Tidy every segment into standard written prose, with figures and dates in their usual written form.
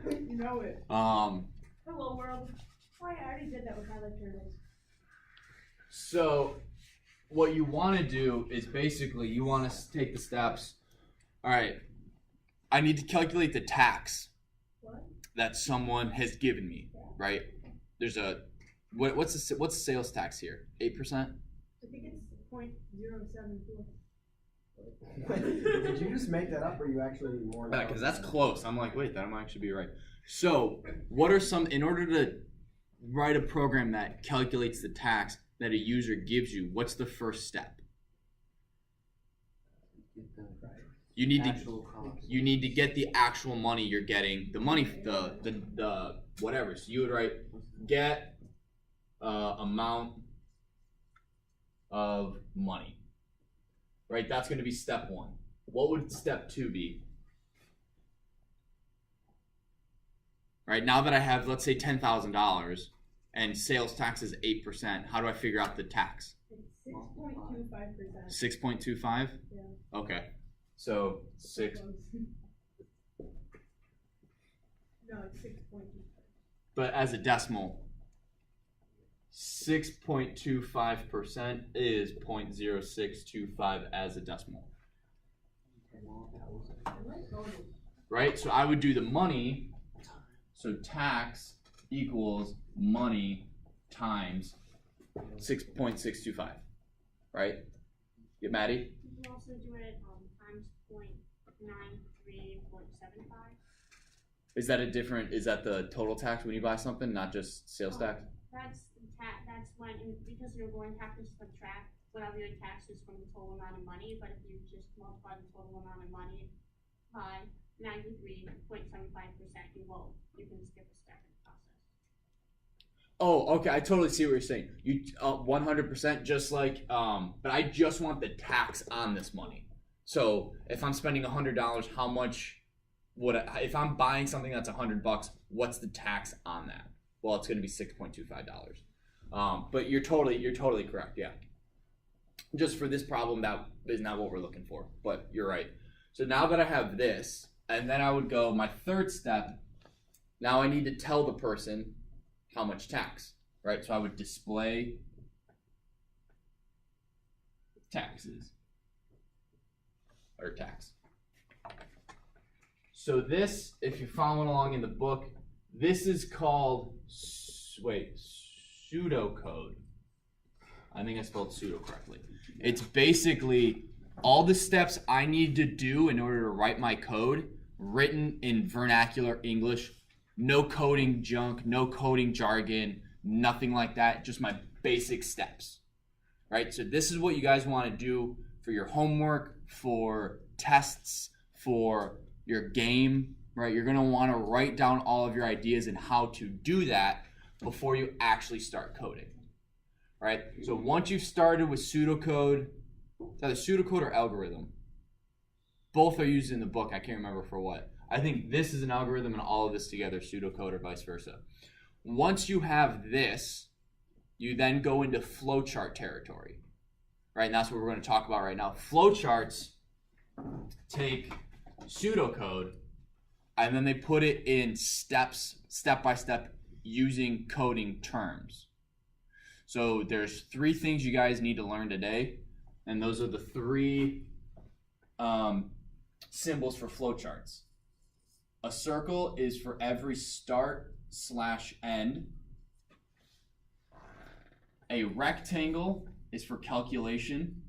You know it. Hello world. Oh, I already did that with highlight. So what you want to do is basically you want to take the steps. All right, I need to calculate the tax that someone has given me, right? There's a what's the sales tax here? 8%? I think it's 0.074. Did you just make that up, or you actually more? Yeah, because that's close. I'm like, wait, that might actually be right. So what are some, in order to write a program that calculates the tax that a user gives you, what's the first step? You need to get the actual money you're getting, the money, the whatever. So you would write get amount of money, right? That's going to be step 1. What would step 2 be? Right, now that I have, let's say, $10,000 and sales tax is 8%, how do I figure out the tax? 6.25%. 6.25? Yeah. Okay. So 6. No, it's 6.25. But as a decimal, 6.25% is 0.0625 as a decimal. Right? So I would do the money. So tax equals money times 6.625. Right? Get Maddie? You can also do it times 0.93.75. Is that the total tax when you buy something, not just sales tax? That's when, because you're going to have to subtract whatever your tax is from the total amount of money, but if you just multiply the total amount of money by 93.75%, you can skip a step in the process. Oh, okay. I totally see what you're saying. You 100%, just like, but I just want the tax on this money. So if I'm spending $100, how much if I'm buying something that's $100, what's the tax on that? Well, it's going to be $6.25. But you're totally correct. Yeah. Just for this problem, that is not what we're looking for. But you're right. So now that I have this, and then I would go my third step. Now I need to tell the person how much tax, right? So I would display taxes or tax. So this, if you're following along in the book, this is called pseudocode. I think I spelled pseudo correctly. It's basically all the steps I need to do in order to write my code written in vernacular English. No coding junk, no coding jargon, nothing like that. Just my basic steps, right? So this is what you guys want to do for your homework, for tests, for your game, right? You're going to want to write down all of your ideas and how to do that before you actually start coding, right? So once you've started with pseudocode, it's either pseudocode or algorithm. Both are used in the book. I can't remember for what. I think this is an algorithm and all of this together, pseudocode or vice versa. Once you have this, you then go into flowchart territory, right? And that's what we're going to talk about right now. Flowcharts take pseudocode and then they put it in steps, step by step, using coding terms. So there's 3 things you guys need to learn today, and those are the 3 symbols for flowcharts. A circle is for every start/end. A rectangle is for calculation.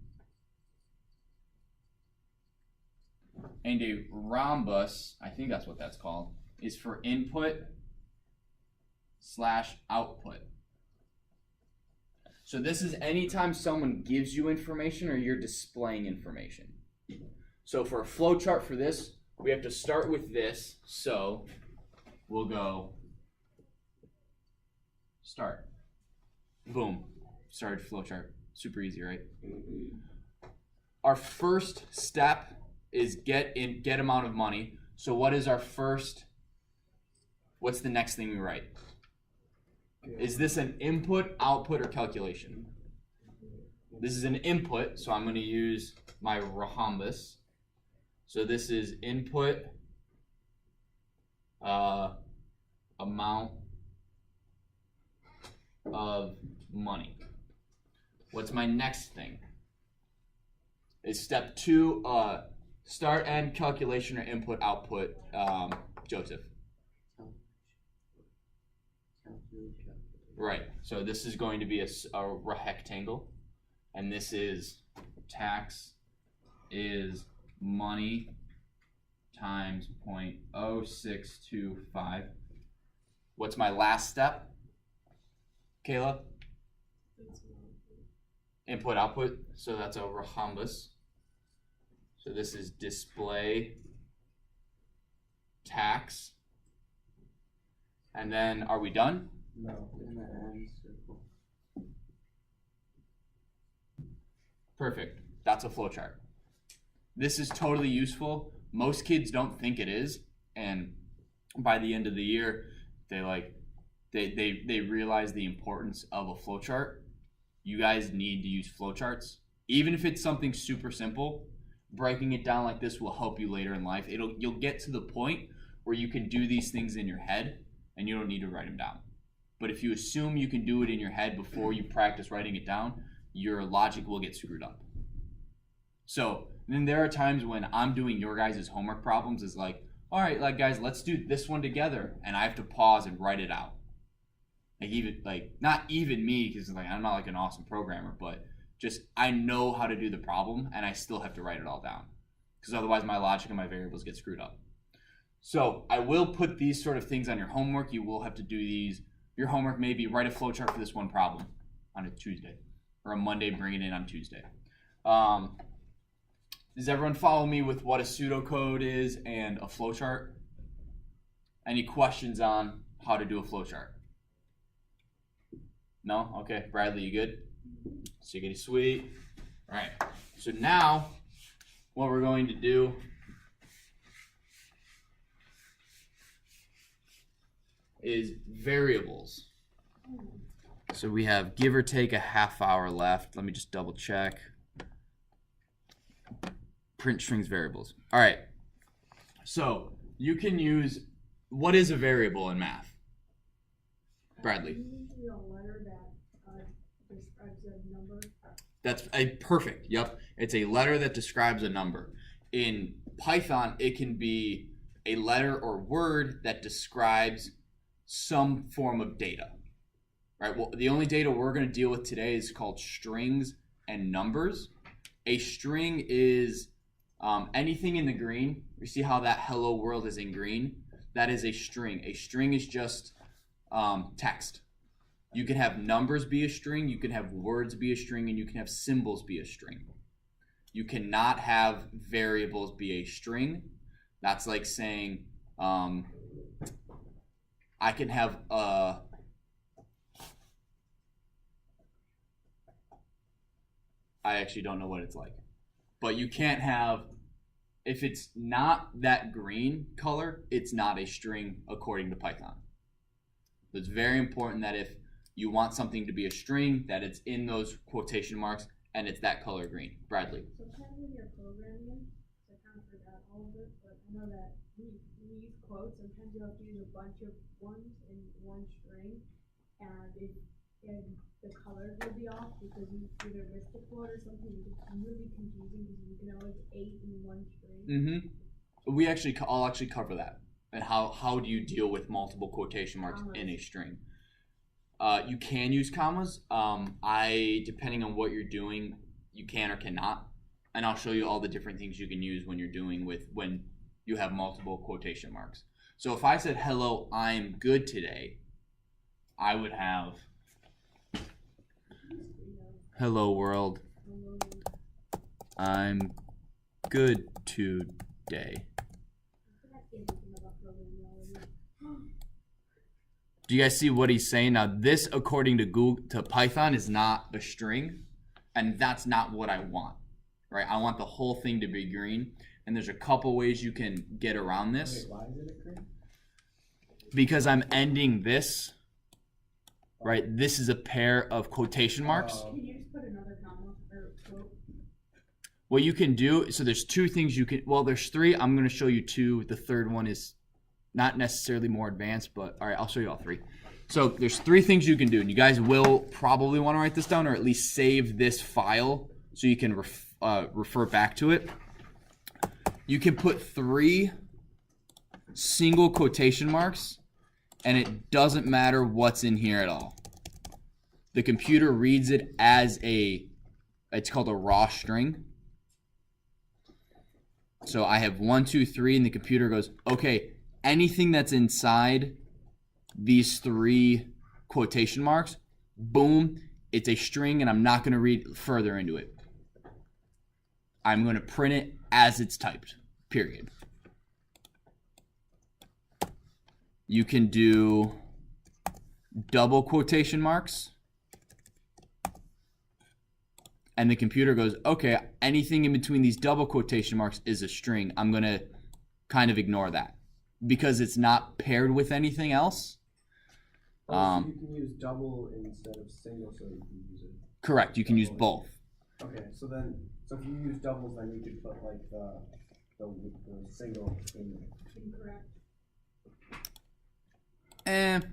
And a rhombus, I think that's what that's called, is for input/output. So this is anytime someone gives you information or you're displaying information. So for a flowchart for this, we have to start with this. So we'll go start. Boom. Started flowchart. Super easy, right? Our first step is get amount of money. So what is our first? What's the next thing we write? Is this an input, output, or calculation? This is an input, so I'm going to use my rhombus. So this is input amount of money. What's my next thing? Is step 2 start end calculation or input output, Joseph. Right, so this is going to be a rectangle, and this is tax is money times 0.0625. What's my last step, Kayla? Input output, so that's a rhombus. So this is display tax. And then are we done? No. Perfect. That's a flowchart. This is totally useful. Most kids don't think it is, and by the end of the year, they realize the importance of a flowchart. You guys need to use flowcharts. Even if it's something super simple, breaking it down like this will help you later in life. You'll get to the point where you can do these things in your head and you don't need to write them down. But if you assume you can do it in your head before you practice writing it down, your logic will get screwed up. So then there are times when I'm doing your guys' homework problems is like, all right, like guys, let's do this one together, and I have to pause and write it out. Not even me, because I'm not like an awesome programmer, but just I know how to do the problem, and I still have to write it all down, because otherwise my logic and my variables get screwed up. So I will put these sort of things on your homework. You will have to do these. Your homework may be write a flowchart for this one problem on a Tuesday, or a Monday, bring it in on Tuesday. Does everyone follow me with what a pseudocode is and a flowchart? Any questions on how to do a flowchart? No? Okay, Bradley, you good? Siggity sweet. All right, so now what we're going to do is variables. So we have give or take a half hour left. Let me just double check. Print strings variables. All right, so you can use, what is a variable in math? Bradley. Usually a letter that describes a number. That's perfect. Yep. It's a letter that describes a number. In Python, it can be a letter or word that describes some form of data. Right? Well, the only data we're going to deal with today is called strings and numbers. A string is anything in the green. You see how that hello world is in green? That is a string. A string is just text. You can have numbers be a string, you can have words be a string, and you can have symbols be a string. You cannot have variables be a string. That's like saying I can have I actually don't know what it's like. But you can't have, if it's not that green color, it's not a string according to Python. So it's very important that if you want something to be a string, that it's in those quotation marks and it's that color green. Bradley. Sometimes when you're programming, I kind of forgot all of it, but I know that we use quotes. Sometimes you have to use a bunch of ones in one string, and the colors will be off because you either missed a quote or something. It's really confusing because you can have like 8 in one string. I'll actually cover that. And how do you deal with multiple quotation marks in a string? You can use commas. Depending on what you're doing, you can or cannot. And I'll show you all the different things you can use when you're doing when you have multiple quotation marks. So if I said, hello, I'm good today, I would have, hello world, I'm good today. Do you guys see what he's saying? Now this, according to Python, is not a string, and that's not what I want, right? I want the whole thing to be green, and there's a couple ways you can get around this. Wait, why is it green? Because I'm ending this, right? This is a pair of quotation marks. Can you just put another comma or quote? what you can do, so there's two things you can, well, there's three. I'm going to show you two. The third one is not necessarily more advanced, but all right, I'll show you all three. So there's three things you can do, and you guys will probably want to write this down or at least save this file so you can refer back to it. You can put 3 single quotation marks, and it doesn't matter what's in here at all. The computer reads it as it's called a raw string. So I have 1, 2, 3, and the computer goes, okay, anything that's inside these 3 quotation marks, boom, it's a string, and I'm not going to read further into it. I'm going to print it as it's typed, period. You can do double quotation marks. And the computer goes, okay, anything in between these double quotation marks is a string. I'm going to kind of ignore that because it's not paired with anything else. So you can use double instead of single, so you can use it. Correct. You can use both. Okay, so if you use doubles, then you could put like the single in there. Incorrect.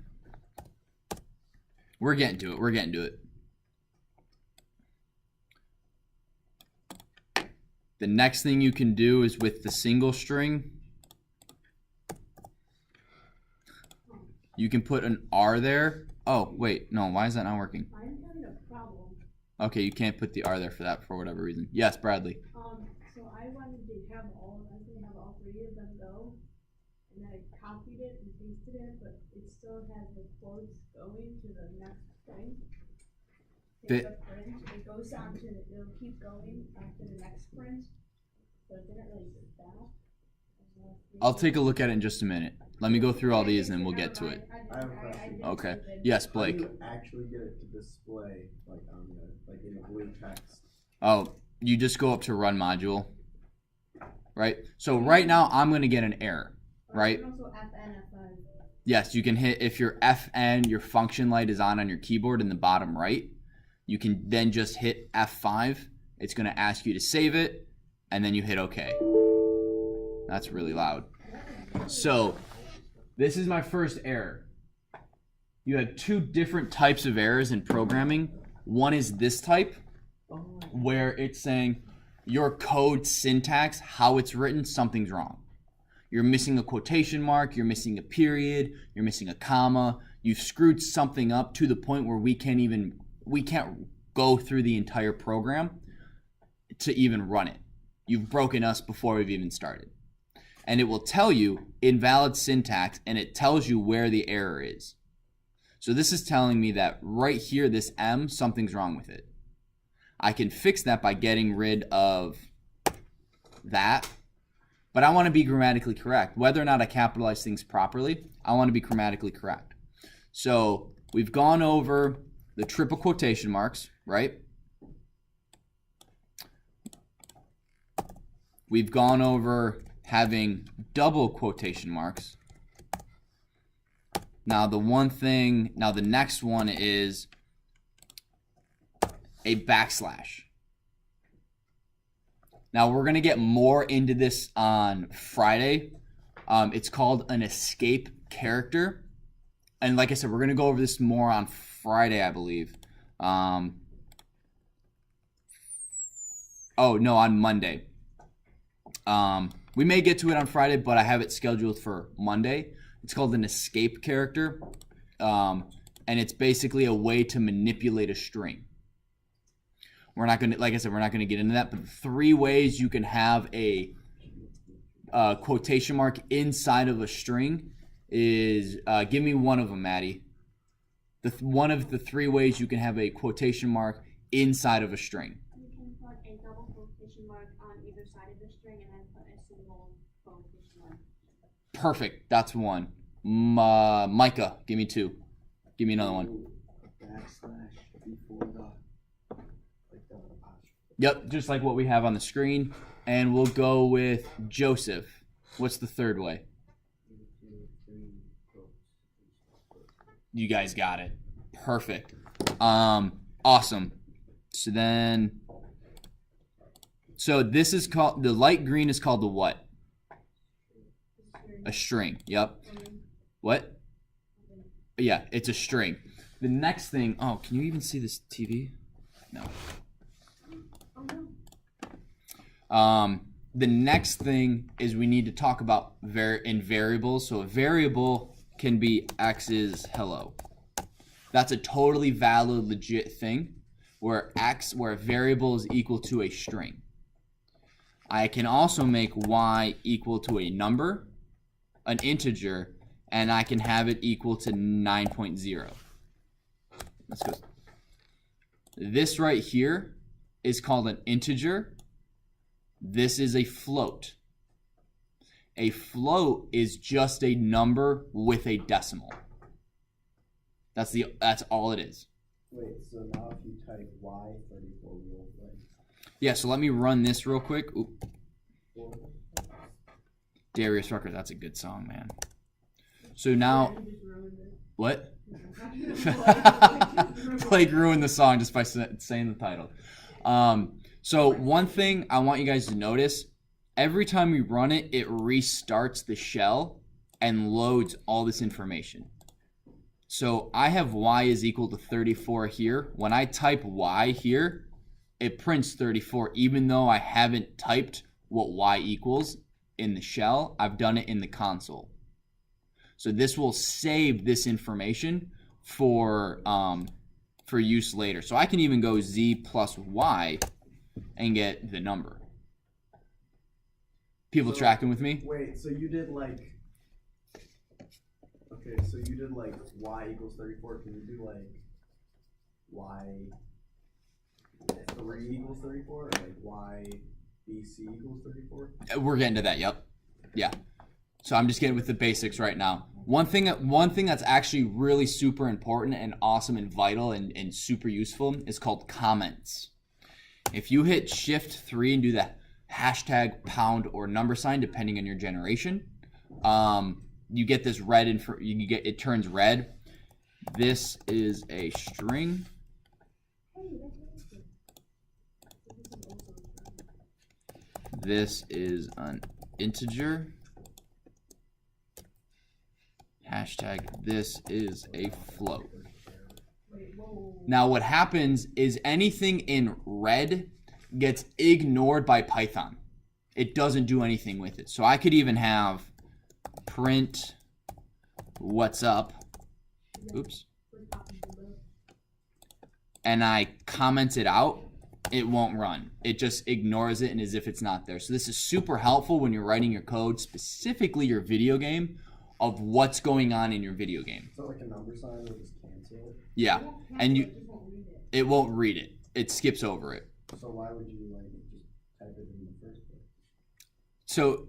We're getting to it. We're getting to it. The next thing you can do is with the single string, you can put an R there. Oh, wait. No, why is that not working? I'm having a problem. Okay, you can't put the R there for that for whatever reason. Yes, Bradley. So I wanted to have all 3 of them go, and I copied it and pasted it, but it still has the quotes going to the next string. It goes on to, it'll keep going after the next print, so it didn't really get that. I'll take a look at it in just a minute. Let me go through all these and then we'll get to it. I have a question. Okay. Yes, Blake. How do you actually get it to display like on in blue text? Oh, you just go up to run module, right? So right now I'm going to get an error, right? Also FN. Yes, you can hit, if your FN, your function light is on your keyboard in the bottom right, you can then just hit F5. It's going to ask you to save it, and then you hit OK. That's really loud. So this is my first error. You have 2 different types of errors in programming. One is this type, where it's saying your code syntax, how it's written, something's wrong. You're missing a quotation mark, you're missing a period, you're missing a comma. You've screwed something up to the point where we can't go through the entire program to even run it. You've broken us before we've even started. And it will tell you invalid syntax, and it tells you where the error is. So this is telling me that right here, this M, something's wrong with it. I can fix that by getting rid of that, but I want to be grammatically correct. Whether or not I capitalize things properly, I want to be grammatically correct. So we've gone over the triple quotation marks, right? We've gone over having double quotation marks. Now the next one is a backslash. Now we're going to get more into this on Friday. It's called an escape character. And like I said, we're going to go over this more on Friday, I believe. Oh, no, on Monday. We may get to it on Friday, but I have it scheduled for Monday. It's called an escape character. And it's basically a way to manipulate a string. We're not going to, like I said, we're not going to get into that, but 3 ways you can have a quotation mark inside of a string is, give me one of them, Maddie. One of the 3 ways you can have a quotation mark inside of a string. You can put a double quotation mark on either side of the string and then put a single quotation mark. Perfect. That's one. Micah, give me 2. Give me another one. A backslash before the apostrophe. Yep, just like what we have on the screen. And we'll go with Joseph. What's the 3rd way? You guys got it. Perfect. Awesome. So then So this is called, the light green is called the what? A string. Yep. What? Yeah, it's a string. The next thing, oh, can you even see this TV? No. The next thing is we need to talk about in variables. So a variable can be x is hello. That's a totally valid, legit thing where a variable is equal to a string. I can also make y equal to a number, an integer, and I can have it equal to 9.0. Let's go. This right here is called an integer. This is a float. A float is just a number with a decimal. That's all it is. Wait, so now if you type y34 will like. Yeah, so let me run this real quick. Oop. Darius Rucker, that's a good song, man. So now, what? Blake ruined the song just by saying the title. So one thing I want you guys to notice, every time we run it, it restarts the shell and loads all this information. So I have y is equal to 34 here. When I type y here, it prints 34, even though I haven't typed what y equals in the shell. I've done it in the console. So this will save this information for use later. So I can even go z plus y and get the number. People tracking with me? Wait, so you did like. Okay, so you did like y equals 34. Can you do like y 3 equals 34 or like y bc equals 34? We're getting to that. Yep. Yeah. So I'm just getting with the basics right now. One thing that's actually really super important and awesome and vital and super useful is called comments. If you hit Shift 3 and do the hashtag, pound, or number sign, depending on your generation, you get this red it turns red. This is a string. This is an integer. Hashtag, this is a float. Now what happens is anything in red gets ignored by Python. It doesn't do anything with it. So I could even have print what's up. Oops. And I comment it out. It won't run. It just ignores it and as if it's not there. So this is super helpful when you're writing your code, specifically your video game, of what's going on in your video game. So like a number sign will just cancel it? Yeah. And it won't read it. It skips over it. So why would you like just type it in the first place? So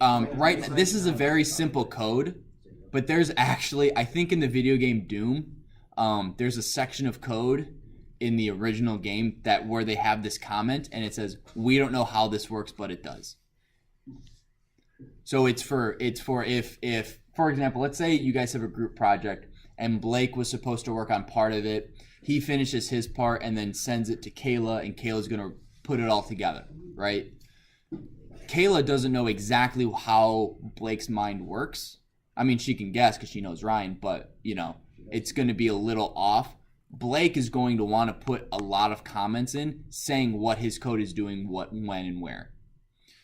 this is a very simple code, but there's actually, I think in the video game Doom, there's a section of code in the original game where they have this comment and it says, we don't know how this works, but it does. So it's for if for example, let's say you guys have a group project and Blake was supposed to work on part of it. He finishes his part and then sends it to Kayla, and Kayla's going to put it all together, right? Kayla doesn't know exactly how Blake's mind works. I mean, she can guess because she knows Ryan, but, it's going to be a little off. Blake is going to want to put a lot of comments in saying what his code is doing, what, when, and where.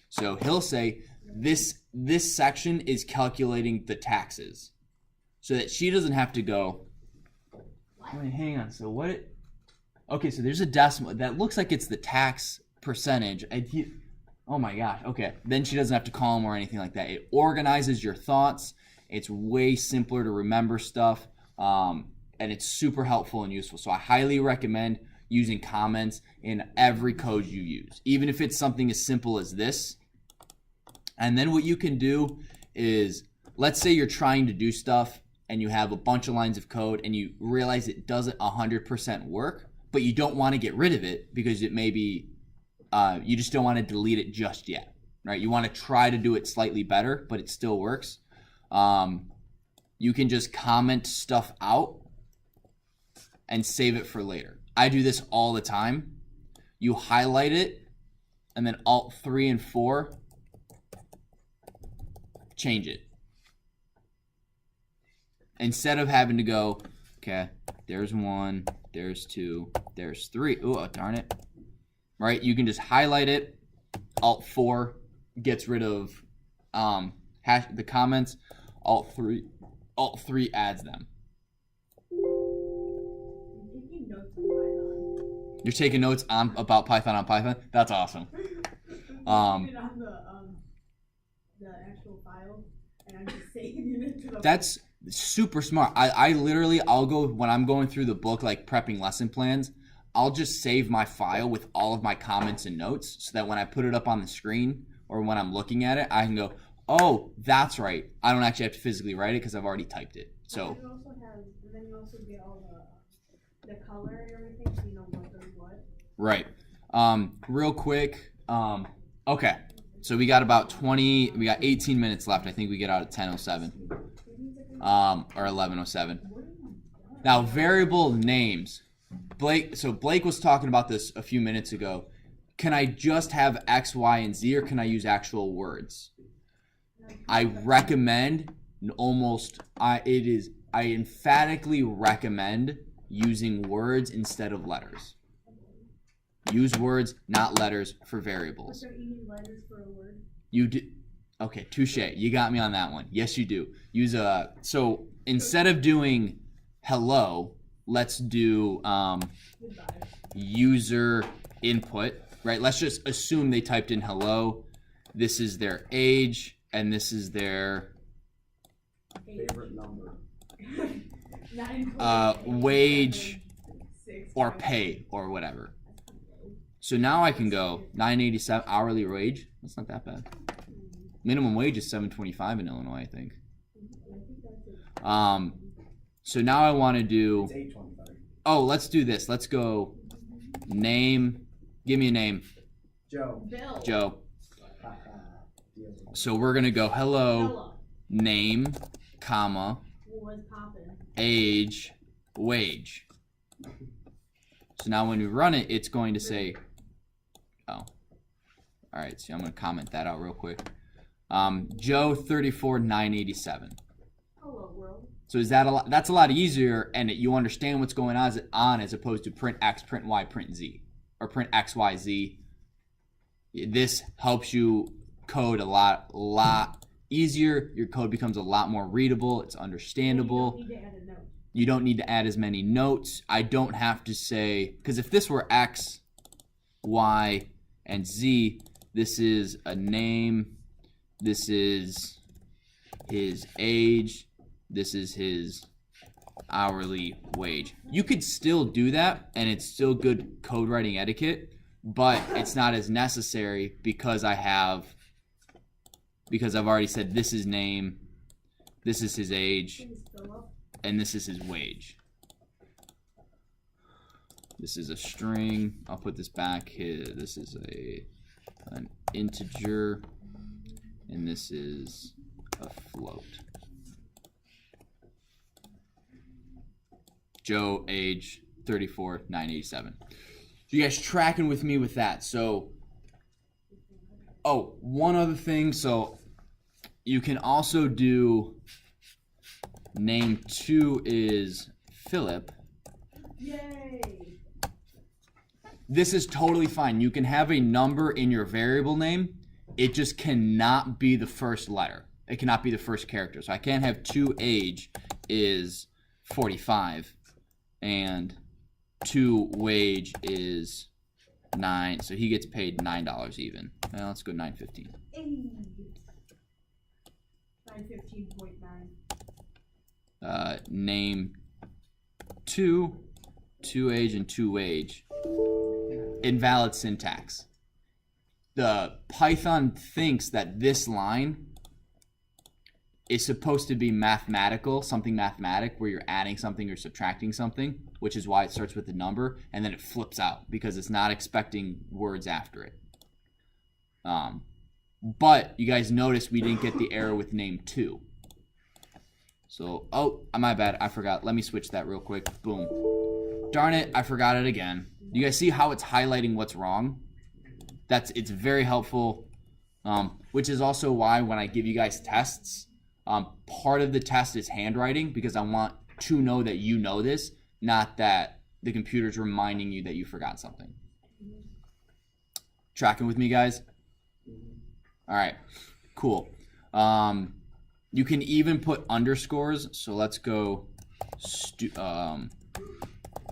So he'll say, this section is calculating the taxes so that she doesn't have to go, wait, hang on. So what? Okay, so there's a decimal. That looks like it's the tax percentage. Oh my gosh. Okay. Then she doesn't have to call him or anything like that. It organizes your thoughts. It's way simpler to remember stuff. And it's super helpful and useful. So I highly recommend using comments in every code you use, even if it's something as simple as this. And then what you can do is, let's say you're trying to do stuff and you have a bunch of lines of code and you realize it doesn't 100% work, but you don't want to get rid of it because it may be, you just don't want to delete it just yet, right? You want to try to do it slightly better, but it still works. You can just comment stuff out and save it for later. I do this all the time. You highlight it and then Alt 3 and 4, change it. Instead of having to go, okay, there's 1, there's 2, there's 3. Ooh, oh, darn it. Right? You can just highlight it. Alt 4 gets rid of the comments. Alt 3 adds them. You're taking notes about Python on Python? That's awesome. On the actual file, and I'm just saving it to the. That's super smart. I literally, I'll go, when I'm going through the book, like prepping lesson plans, I'll just save my file with all of my comments and notes so that when I put it up on the screen or when I'm looking at it, I can go, oh, that's right. I don't actually have to physically write it because I've already typed it. So. And then you also get all the color and everything, so you know what goes what. Right. Real quick. Okay. So we got about 18 minutes left. I think we get out at 10:07. Or 11:07. Now, variable names. Blake was talking about this a few minutes ago. Can I just have X, Y, and Z, or can I use actual words? I recommend I emphatically recommend using words instead of letters. Use words, not letters, for variables. So you need letters for a word? You do. Okay, touche. You got me on that one. Yes, you do. Use a. So instead of doing hello, let's do user input. Right. Let's just assume they typed in hello. This is their age, and this is their Favorite number. wage or pay or whatever. So now I can go $9.87 hourly wage. That's not that bad. Minimum wage is $7.25 in Illinois, I think. So now I want to do. It's $8.25. Oh, let's do this. Let's go. Name. Give me a name. Joe. Bill. Joe. So we're gonna go hello. Name, comma. What's poppin'? Age, wage. So now when we run it, it's going to say, oh. All right, so I'm going to comment that out real quick. Joe 34,987. Hello, world. So is that a lot? That's a lot easier, and you understand what's going on as opposed to print X, print Y, print Z, or print X, Y, Z. This helps you code a lot easier. Your code becomes a lot more readable. It's understandable. You don't need to add a note. You don't need to add as many notes. I don't have to say, because if this were X, Y, and Z, this is a name, this is his age, this is his hourly wage. You could still do that, and it's still good code writing etiquette, but it's not as necessary because I've already said this is name, this is his age, and this is his wage. This is a string. I'll put this back here. This is an integer, and this is a float. Joe, age 34, 987. So you guys tracking with me with that? So, oh, one other thing. So you can also do name 2 is Philip. Yay! This is totally fine. You can have a number in your variable name. It just cannot be the first letter. It cannot be the first character. So I can't have 2 age is 45 and 2 wage is 9. So he gets paid $9 even. Well, let's go $9.15. 915.9. Name 2 age, and 2 wage. Invalid syntax. The Python thinks that this line is supposed to be mathematical, something mathematic, where you're adding something or subtracting something, which is why it starts with a number, and then it flips out because it's not expecting words after it. But you guys notice we didn't get the error with name 2. So, oh, my bad, I forgot. Let me switch that real quick. Boom. Darn it, I forgot it again. You guys see how it's highlighting what's wrong? it's very helpful, which is also why when I give you guys tests, part of the test is handwriting, because I want to know that you know this, not that the computer's reminding you that you forgot something. Tracking with me, guys? All right, cool. You can even put underscores. So let's go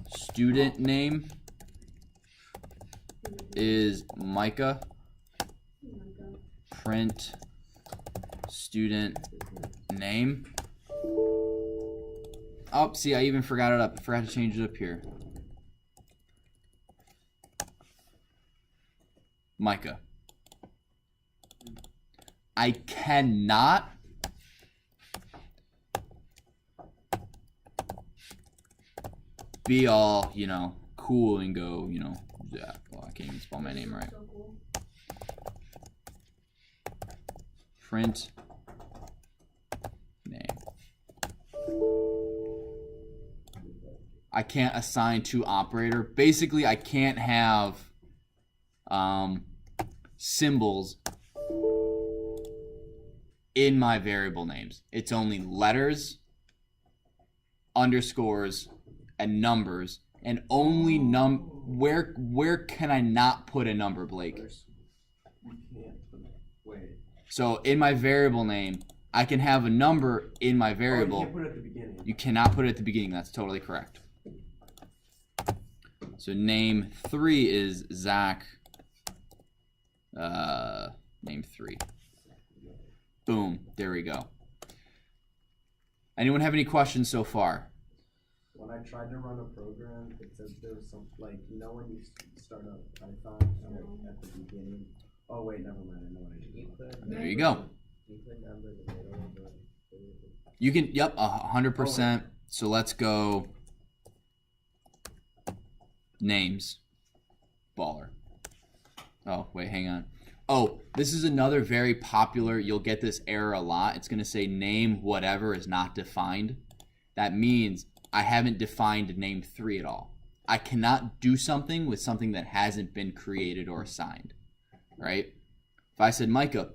student name is Micah. Print student name. Oh, see, I even forgot it up. I forgot to change it up here. Micah. I cannot be all, cool and go, yeah, well, I can't even spell my name right. So cool. Print name. I can't assign to operator. Basically, I can't have symbols in my variable names. It's only letters, underscores, and numbers, and only where can I not put a number, Blake? You can't put, wait. So in my variable name, I can have a number in my Oh, variable. you can't put it at the beginning. You cannot put it at the beginning. That's totally correct. So name 3 is Zach. Name 3. Boom. There we go. Anyone have any questions so far? When I tried to run a program, it says there was some, when you start up Python at the beginning. Oh wait, never mind. I know what I did. There you go. You can, yep, 100%. So let's go names. Baller. Oh, wait, hang on. Oh, this is another very popular, you'll get this error a lot. It's going to say name whatever is not defined. That means I haven't defined name 3 at all. I cannot do something with something that hasn't been created or assigned, right? If I said, Micah,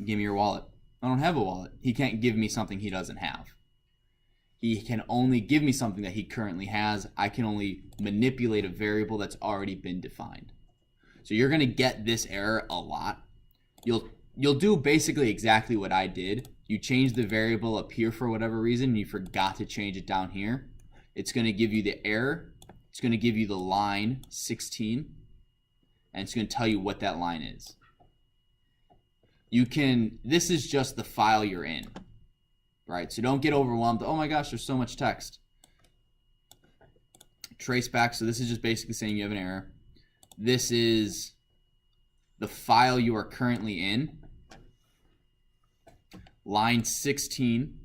give me your wallet. I don't have a wallet. He can't give me something he doesn't have. He can only give me something that he currently has. I can only manipulate a variable that's already been defined. So you're going to get this error a lot. You'll do basically exactly what I did. You change the variable up here for whatever reason, and you forgot to change it down here. It's going to give you the error. It's going to give you the line 16, and it's going to tell you what that line is. This is just the file you're in, right? So don't get overwhelmed. Oh my gosh, there's so much text. Trace back. So this is just basically saying you have an error. This is the file you are currently in. Line 16,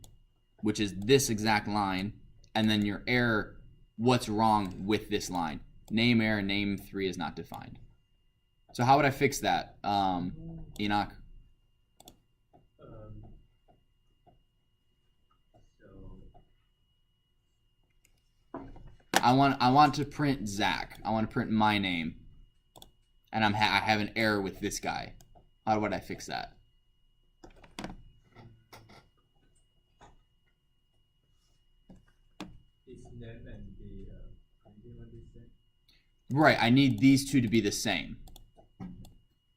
which is this exact line, and then your error, what's wrong with this line. Name error, name 3 is not defined. So how would I fix that, Enoch? I want to print Zach. I want to print my name, and I have an error with this guy. How would I fix that? Right, I need these two to be the same.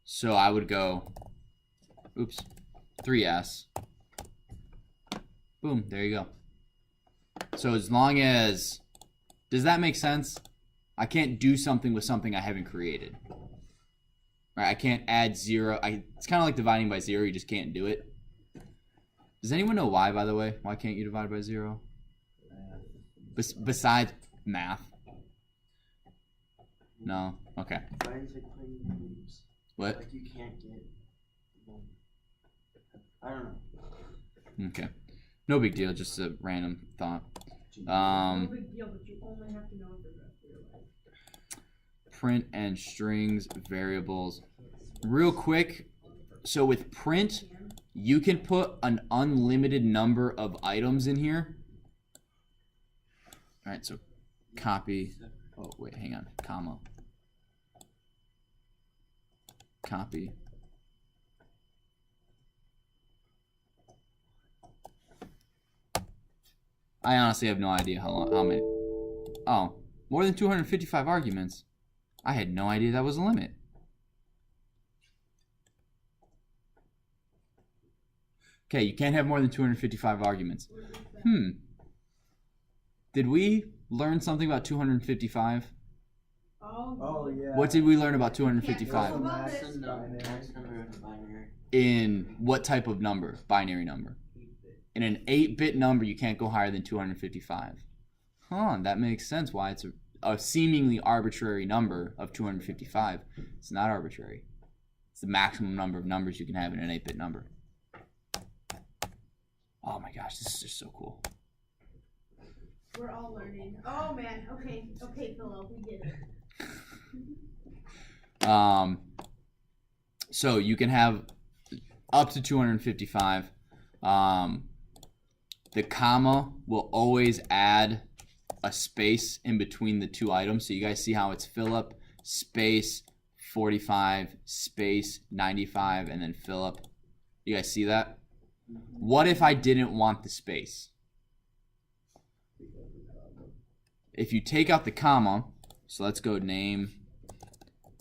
So I would go, oops, 3S. Boom, there you go. So as long as, does that make sense? I can't do something with something I haven't created. Right, I can't add 0. It's kind of like dividing by 0, you just can't do it. Does anyone know why, by the way? Why can't you divide by 0? Besides math. No? Okay. Mine's like playing games. What? Like you can't get. I don't know. Okay. No big deal, just a random thought. No big deal, but you only have to know it for the rest of your life. Print and strings variables. Real quick, so with print, you can put an unlimited number of items in here. All right, so copy. Oh, wait, hang on. Comma. copy. I honestly have no idea how many. Oh, more than 255 arguments. I had no idea that was a limit. Okay, you can't have more than 255 arguments. Did we learn something about 255? Oh yeah. What did we learn about 255? Max number of binary. In what type of number? Binary number. In an 8-bit number, you can't go higher than 255. Huh, that makes sense why it's a seemingly arbitrary number of 255. It's not arbitrary. It's the maximum number of numbers you can have in an 8-bit number. Oh my gosh, this is just so cool. We're all learning. Oh man, okay, Philo, we get it. So you can have up to 255. The comma will always add a space in between the two items. So you guys see how it's Philip space 45 space 95 and then Philip. You guys see that? What if I didn't want the space? If you take out the comma, so let's go name,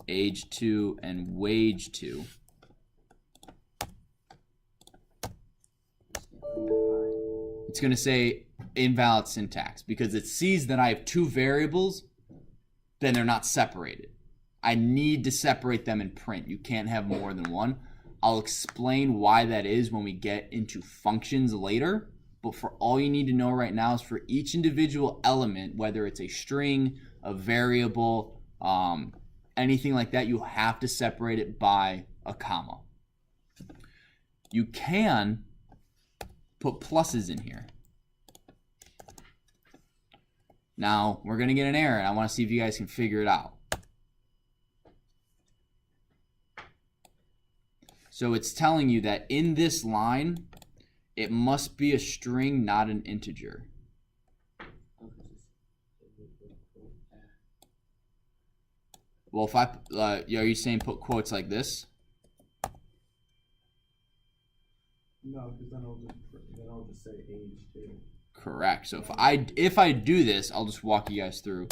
age 2, and wage 2. It's going to say invalid syntax because it sees that I have two variables, then they're not separated. I need to separate them in print. You can't have more than one. I'll explain why that is when we get into functions later. But for all you need to know right now is for each individual element, whether it's a string, a variable, anything like that, you have to separate it by a comma. You can put pluses in here. Now, we're going to get an error, and I want to see if you guys can figure it out. So it's telling you that in this line, it must be a string, not an integer. Well, if are you saying put quotes like this? No, because then I'll just say age 2. Correct. So if I do this, I'll just walk you guys through.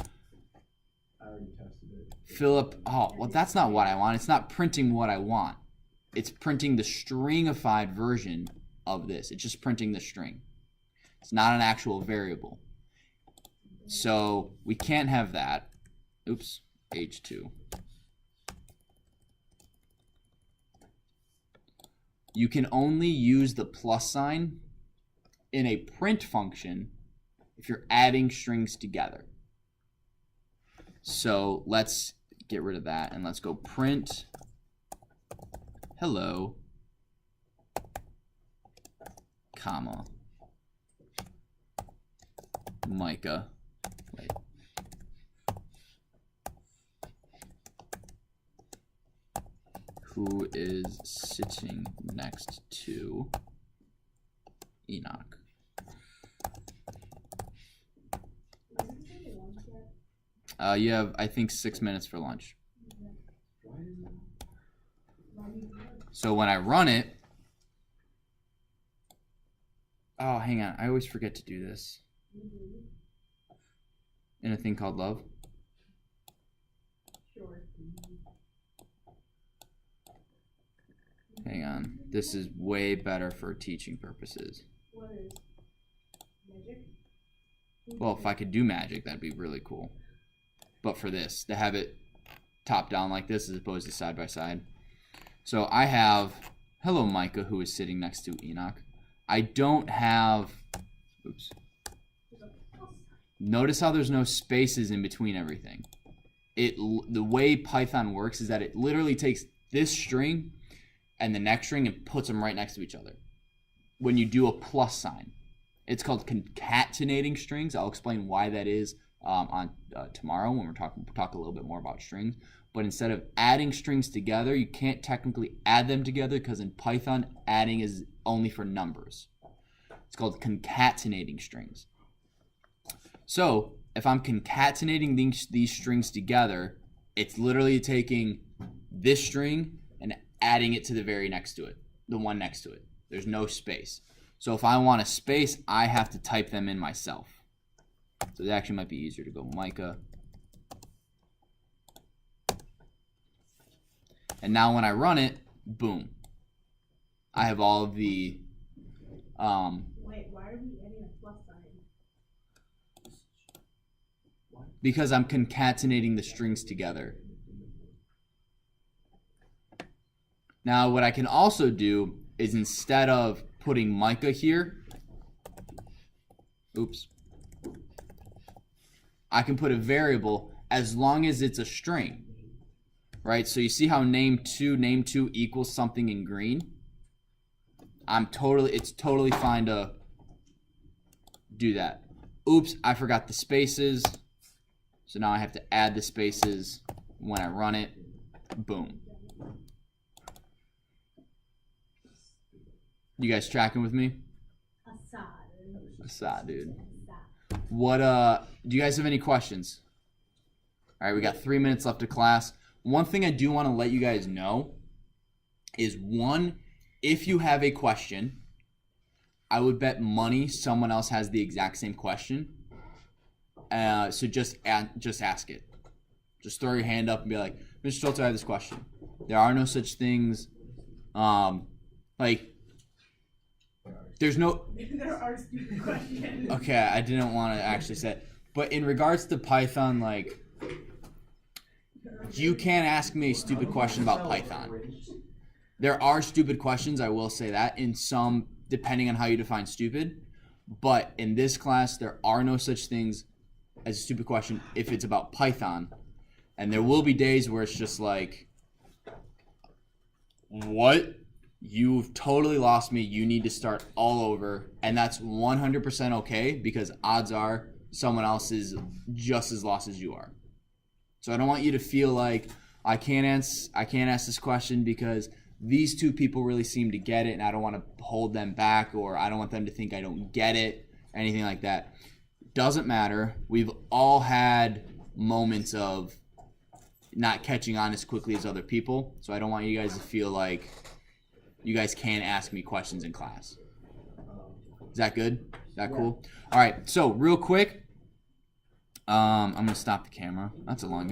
I already tested it. Philip, oh, well, that's not what I want. It's not printing what I want. It's printing the stringified version of this. It's just printing the string. It's not an actual variable. So we can't have that. Oops, age 2. You can only use the plus sign in a print function if you're adding strings together. So let's get rid of that and let's go print hello, comma, Micah. Wait. Who is sitting next to Enoch? You have, I think, 6 minutes for lunch. So when I run it, oh, hang on, I always forget to do this. In a thing called love. Sure. Hang on, this is way better for teaching purposes. What is magic? Well, if I could do magic, that'd be really cool. But for this, to have it top down like this as opposed to side by side. So I have hello Micah, who is sitting next to Enoch. I don't have, oops. Notice how there's no spaces in between everything. The way Python works is that it literally takes this string and the next string and puts them right next to each other. When you do a plus sign, it's called concatenating strings. I'll explain why that is on tomorrow when we'll talk a little bit more about strings. But instead of adding strings together, you can't technically add them together because in Python, adding is only for numbers. It's called concatenating strings. So if I'm concatenating these strings together, it's literally taking this string and adding it to the very next to it, the one next to it. There's no space. So if I want a space, I have to type them in myself. So it actually might be easier to go Micah. And now when I run it, boom. I have all of the Wait, why are we adding a plus sign? because I'm concatenating the strings together. Now what I can also do is instead of putting Micah here, oops, I can put a variable as long as it's a string, right? So you see how name2 equals something in green? It's totally fine to do that. Oops, I forgot the spaces. So now I have to add the spaces when I run it. Boom. You guys tracking with me? Assad, dude. What do you guys have any questions? All right, we got 3 minutes left of class. One thing I do want to let you guys know is if you have a question, I would bet money someone else has the exact same question. So just ask it. Just throw your hand up and be like, Mr. Schultz, I have this question. There are no such things. There's no. There are stupid questions. Okay, I didn't want to actually say it. But in regards to Python, like, you can't ask me a stupid question about Python. There are stupid questions, I will say that, in some, depending on how you define stupid. But in this class, there are no such things as a stupid question if it's about Python. And there will be days where it's just like, what? You've totally lost me. You need to start all over. And that's 100% okay, because odds are someone else is just as lost as you are. So I don't want you to feel like I can't ask this question because these two people really seem to get it and I don't want to hold them back, or I don't want them to think I don't get it, anything like that. Doesn't matter. We've all had moments of not catching on as quickly as other people. So I don't want you guys to feel like you guys can't ask me questions in class. Is that good? Is that cool? All right, so real quick, I'm going to stop the camera. That's a long